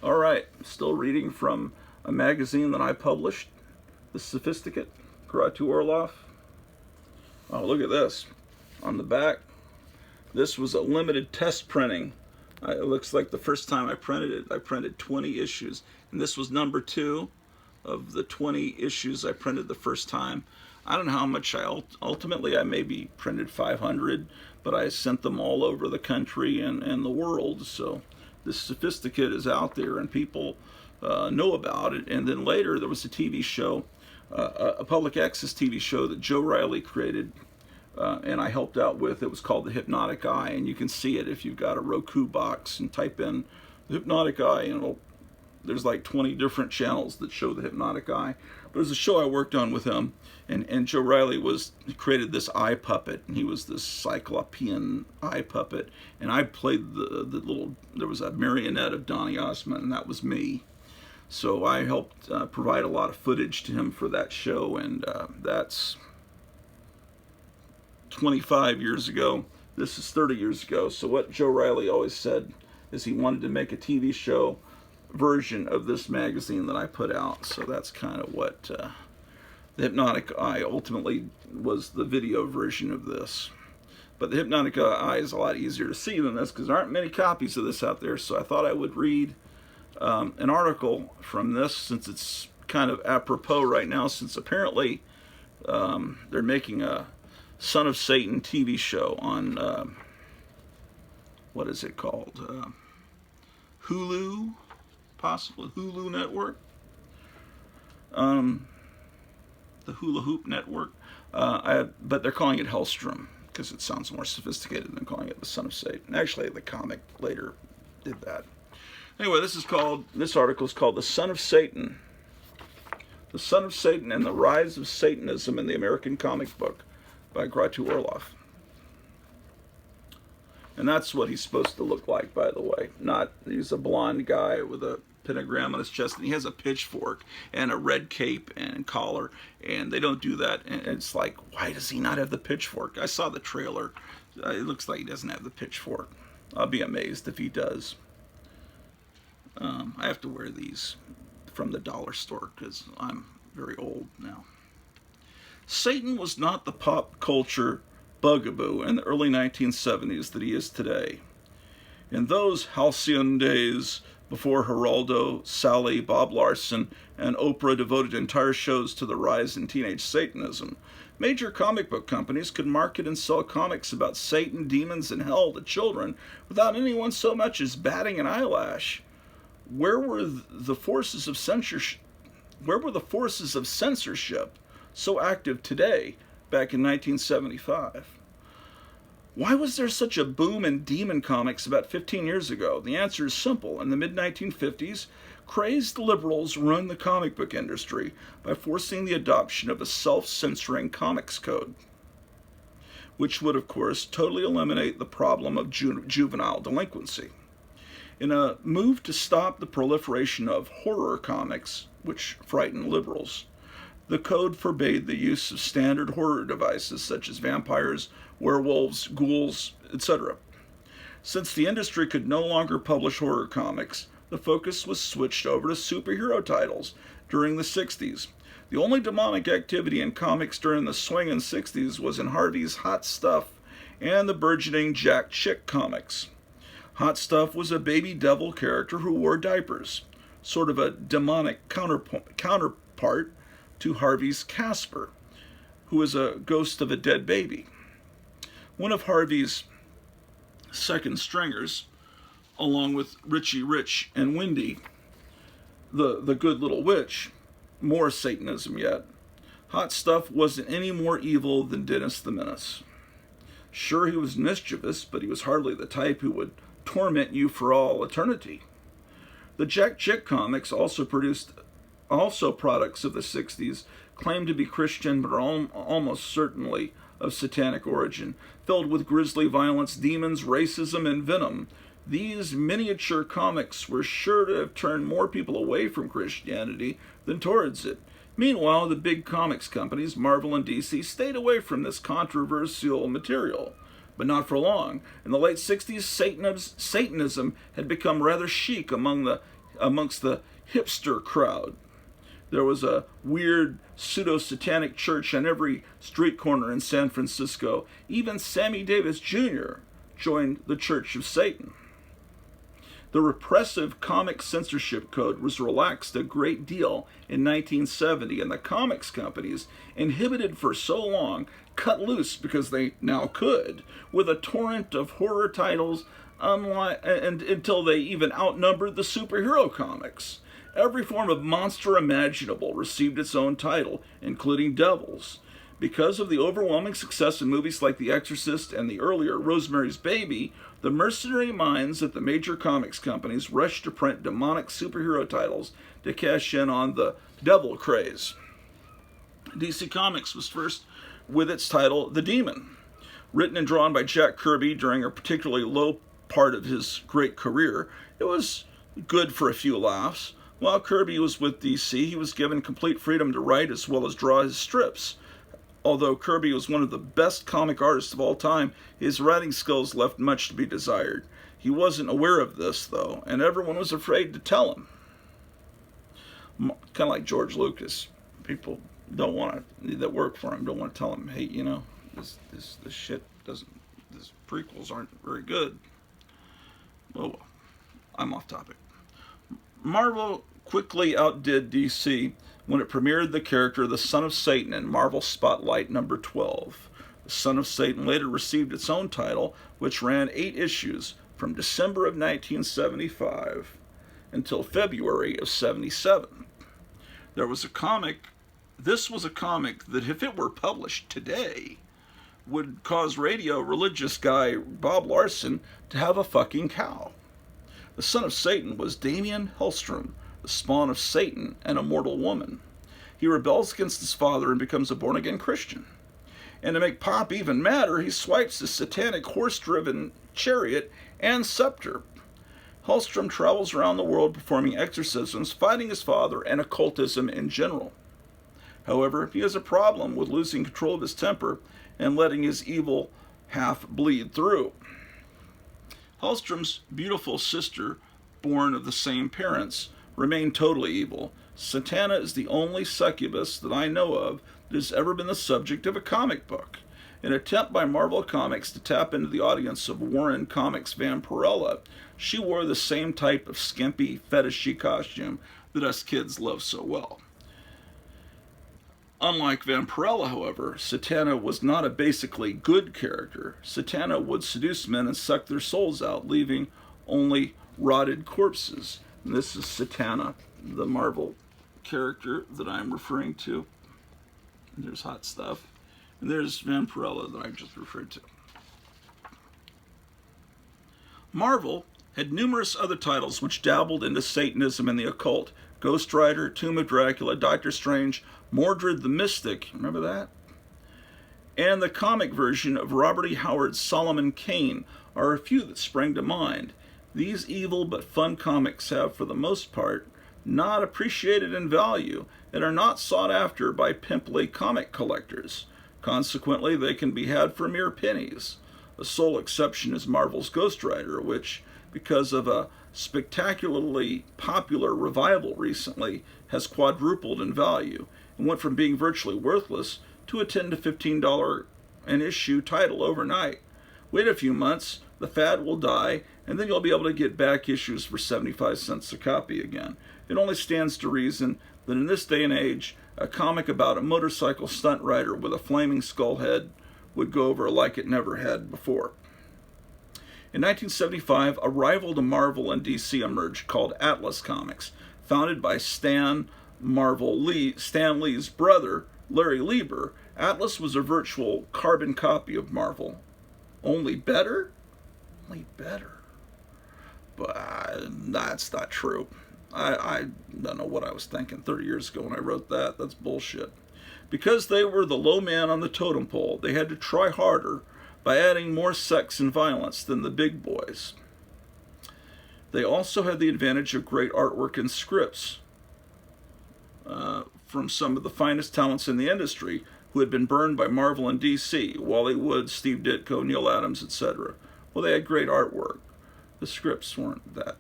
All right, still reading from a magazine that I published, the Sophisticate, Grottu Orloff. Oh, look at this. On the back, this was a limited test printing. It looks like the first time I printed it, I printed 20 issues. And this was number 2 of the 20 issues I printed the first time. I don't know how much ultimately I maybe printed 500, but I sent them all over the country and the world. So this Sophisticate is out there and people know about it. And then later there was a TV show, a public access TV show that Joe Riley created, and I helped out with. It was called The Hypnotic Eye, and you can see it if you've got a Roku box and type in The Hypnotic Eye, and there's like 20 different channels that show The Hypnotic Eye. But it was a show I worked on with him, and Joe Riley created this eye puppet, and he was this cyclopean eye puppet, and I played there was a marionette of Donny Osmond, and that was me. So I helped provide a lot of footage to him for that show, and that's 25 years ago. This is 30 years ago. So what Joe Riley always said is he wanted to make a TV show version of this magazine that I put out. So that's kind of what the Hypnotic Eye ultimately was, the video version of this. But the Hypnotic Eye is a lot easier to see than this because there aren't many copies of this out there. So I thought I would read an article from this, since it's kind of apropos right now, since apparently they're making a Son of Satan TV show on, what is it called? Hulu, possibly Hulu Network, the Hula Hoop Network, but they're calling it Hellstrom because it sounds more sophisticated than calling it the Son of Satan. Actually, the comic later did that. Anyway, this article is called The Son of Satan. The Son of Satan and the Rise of Satanism in the American Comic Book by Grottu Orloff. And that's what he's supposed to look like, by the way. He's a blonde guy with a pentagram on his chest, and he has a pitchfork and a red cape and collar, and they don't do that. And it's like, why does he not have the pitchfork? I saw the trailer. It looks like he doesn't have the pitchfork. I'll be amazed if he does. I have to wear these from the dollar store because I'm very old now. Satan was not the pop culture bugaboo in the early 1970s that he is today. In those halcyon days before Geraldo, Sally, Bob Larson, and Oprah devoted entire shows to the rise in teenage Satanism, major comic book companies could market and sell comics about Satan, demons, and hell to children without anyone so much as batting an eyelash. Where were the forces of censorship so active today, back in 1975? Why was there such a boom in demon comics about 15 years ago? The answer is simple. In the mid-1950s, crazed liberals ruined the comic book industry by forcing the adoption of a self-censoring comics code, which would, of course, totally eliminate the problem of juvenile delinquency. In a move to stop the proliferation of horror comics, which frighten liberals, the code forbade the use of standard horror devices such as vampires, werewolves, ghouls, etc. Since the industry could no longer publish horror comics, the focus was switched over to superhero titles during the 60s. The only demonic activity in comics during the swinging 60s was in Harvey's Hot Stuff and the burgeoning Jack Chick comics. Hot Stuff was a baby devil character who wore diapers, sort of a demonic counterpart to Harvey's Casper, who is a ghost of a dead baby. One of Harvey's second stringers, along with Richie Rich and Wendy, the good little witch, more Satanism yet. Hot Stuff wasn't any more evil than Dennis the Menace. Sure, he was mischievous, but he was hardly the type who would torment you for all eternity. The Jack Chick comics, also products of the 60s, claimed to be Christian but are almost certainly of satanic origin, filled with grisly violence, demons, racism, and venom. These miniature comics were sure to have turned more people away from Christianity than towards it. Meanwhile, the big comics companies, Marvel and DC, stayed away from this controversial material. But not for long. In the late 60s, Satanism had become rather chic among the amongst the hipster crowd. There was a weird pseudo-satanic church on every street corner in San Francisco. Even Sammy Davis Jr. joined the Church of Satan. The repressive comic censorship code was relaxed a great deal in 1970, and the comics companies, inhibited for so long, cut loose because they now could, with a torrent of horror titles until they even outnumbered the superhero comics. Every form of monster imaginable received its own title, including devils. Because of the overwhelming success in movies like The Exorcist and the earlier Rosemary's Baby, the mercenary minds at the major comics companies rushed to print demonic superhero titles to cash in on the devil craze. DC Comics was first with its title, The Demon. Written and drawn by Jack Kirby during a particularly low part of his great career, it was good for a few laughs. While Kirby was with DC, he was given complete freedom to write as well as draw his strips. Although Kirby was one of the best comic artists of all time, his writing skills left much to be desired. He wasn't aware of this, though, and everyone was afraid to tell him. Kind of like George Lucas. People don't want to, that work for him, don't want to tell him, hey, you know, this shit doesn't, these prequels aren't very good. Well, I'm off topic. Marvel quickly outdid DC when it premiered the character the Son of Satan in Marvel Spotlight number 12. The Son of Satan later received its own title, which ran 8 issues from December of 1975 until February of 77. There was a comic, this was a comic that if it were published today would cause radio religious guy Bob Larson to have a fucking cow. The Son of Satan was Damien Hellstrom, the spawn of Satan and a mortal woman. He rebels against his father and becomes a born-again Christian. And to make Pop even madder, he swipes his satanic horse-driven chariot and scepter. Hellstrom travels around the world performing exorcisms, fighting his father and occultism in general. However, he has a problem with losing control of his temper and letting his evil half bleed through. Hellstrom's beautiful sister, born of the same parents, remained totally evil. Satana is the only succubus that I know of that has ever been the subject of a comic book. An attempt by Marvel Comics to tap into the audience of Warren Comics' Vampirella, she wore the same type of skimpy, fetishy costume that us kids love so well. Unlike Vampirella, however, Satana was not a basically good character. Satana would seduce men and suck their souls out, leaving only rotted corpses. And this is Satana, the Marvel character that I'm referring to. And there's Hot Stuff. And there's Vampirella that I just referred to. Marvel had numerous other titles which dabbled into Satanism and the occult. Ghost Rider, Tomb of Dracula, Doctor Strange, Mordred the Mystic, remember that? And the comic version of Robert E. Howard's Solomon Kane are a few that sprang to mind. These evil but fun comics have, for the most part, not appreciated in value and are not sought after by pimply comic collectors. Consequently, they can be had for mere pennies. The sole exception is Marvel's Ghost Rider, which, because of a spectacularly popular revival recently, has quadrupled in value and went from being virtually worthless to a $10 to $15 an issue title overnight. Wait a few months, the fad will die, and then you'll be able to get back issues for 75 cents a copy again. It only stands to reason that in this day and age, a comic about a motorcycle stunt rider with a flaming skull head would go over like it never had before. In 1975, a rival to Marvel and DC emerged called Atlas Comics, founded by Stan Lee's brother, Larry Lieber. Atlas was a virtual carbon copy of Marvel. Only better? Only better. But that's not true. I don't know what I was thinking 30 years ago when I wrote that. That's bullshit. Because they were the low man on the totem pole, they had to try harder by adding more sex and violence than the big boys. They also had the advantage of great artwork and scripts from some of the finest talents in the industry who had been burned by Marvel and DC, Wally Wood, Steve Ditko, Neil Adams, etc. Well, they had great artwork. The scripts weren't that.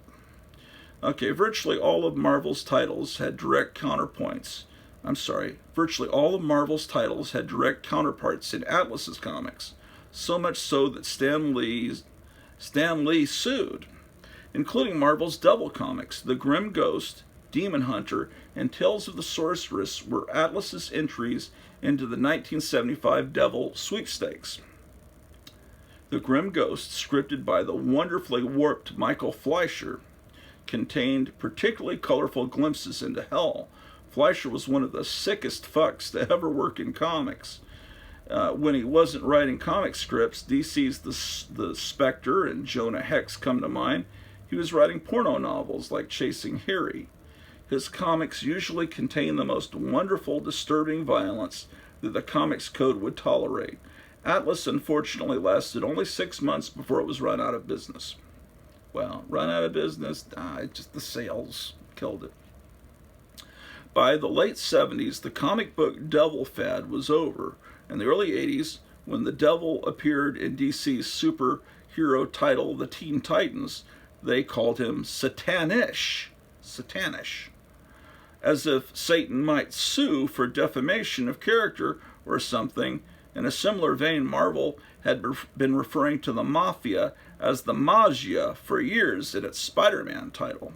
Okay, virtually all of Marvel's titles had direct counterpoints. I'm sorry, virtually all of Marvel's titles had direct counterparts in Atlas's comics, so much so that Stan Lee sued, including Marvel's double comics. The Grim Ghost, Demon Hunter, and Tales of the Sorceress were Atlas's entries into the 1975 Devil sweepstakes. The Grim Ghost, scripted by the wonderfully warped Michael Fleischer, contained particularly colorful glimpses into hell. Fleischer was one of the sickest fucks to ever work in comics. When he wasn't writing comic scripts, DC's the Spectre and Jonah Hex come to mind. He was writing porno novels like Chasing Harry. His comics usually contain the most wonderful, disturbing violence that the comics code would tolerate. Atlas unfortunately lasted only 6 months before it was run out of business. Well, run out of business, just the sales killed it. By the late 70s, the comic book Devil fad was over. In the early 80s, when the Devil appeared in DC's superhero title, the Teen Titans, they called him Satanish, as if Satan might sue for defamation of character or something. In a similar vein, Marvel had been referring to the Mafia as the Magia for years in its Spider-Man title.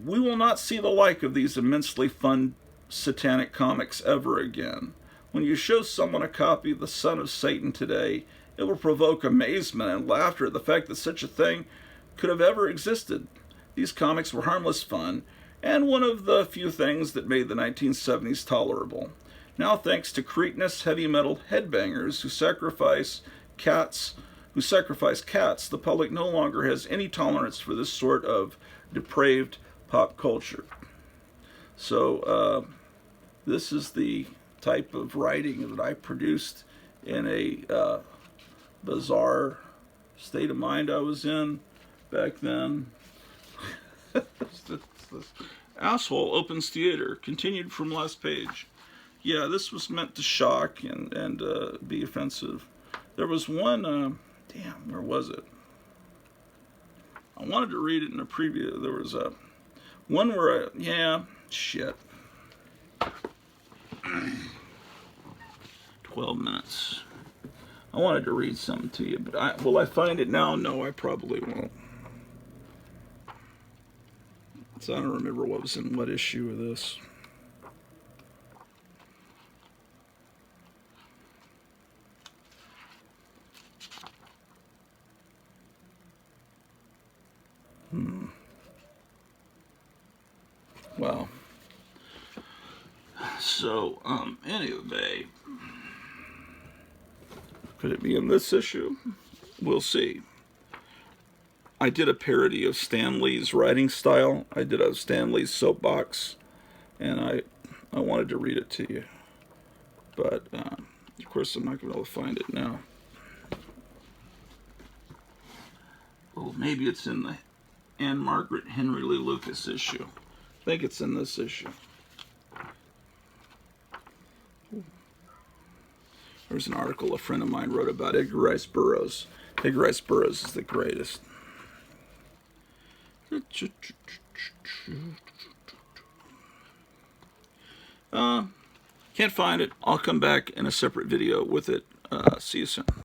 We will not see the like of these immensely fun satanic comics ever again. When you show someone a copy of the Son of Satan today, it will provoke amazement and laughter at the fact that such a thing could have ever existed. These comics were harmless fun, and one of the few things that made the 1970s tolerable. Now, thanks to cretinous heavy metal headbangers who sacrifice cats, the public no longer has any tolerance for this sort of depraved pop culture. So, this is the type of writing that I produced in a bizarre state of mind I was in back then. Asshole opens theater, continued from last page. Yeah, this was meant to shock and be offensive. There was one, damn, where was it? I wanted to read it in a preview. There was one where shit. 12 minutes. I wanted to read something to you, but will I find it now? No, I probably won't. So I don't remember what was in what issue of this. Well, so, anyway, could it be in this issue? We'll see. I did a parody of Stan Lee's writing style. I did a Stan Lee's soapbox, and I wanted to read it to you. But, of course, I'm not going to be able to find it now. Oh, maybe it's in the Anne Margaret Henry Lee Lucas issue. I think it's in this issue. There's an article a friend of mine wrote about Edgar Rice Burroughs. Edgar Rice Burroughs is the greatest. Can't find it. I'll come back in a separate video with it. See you soon.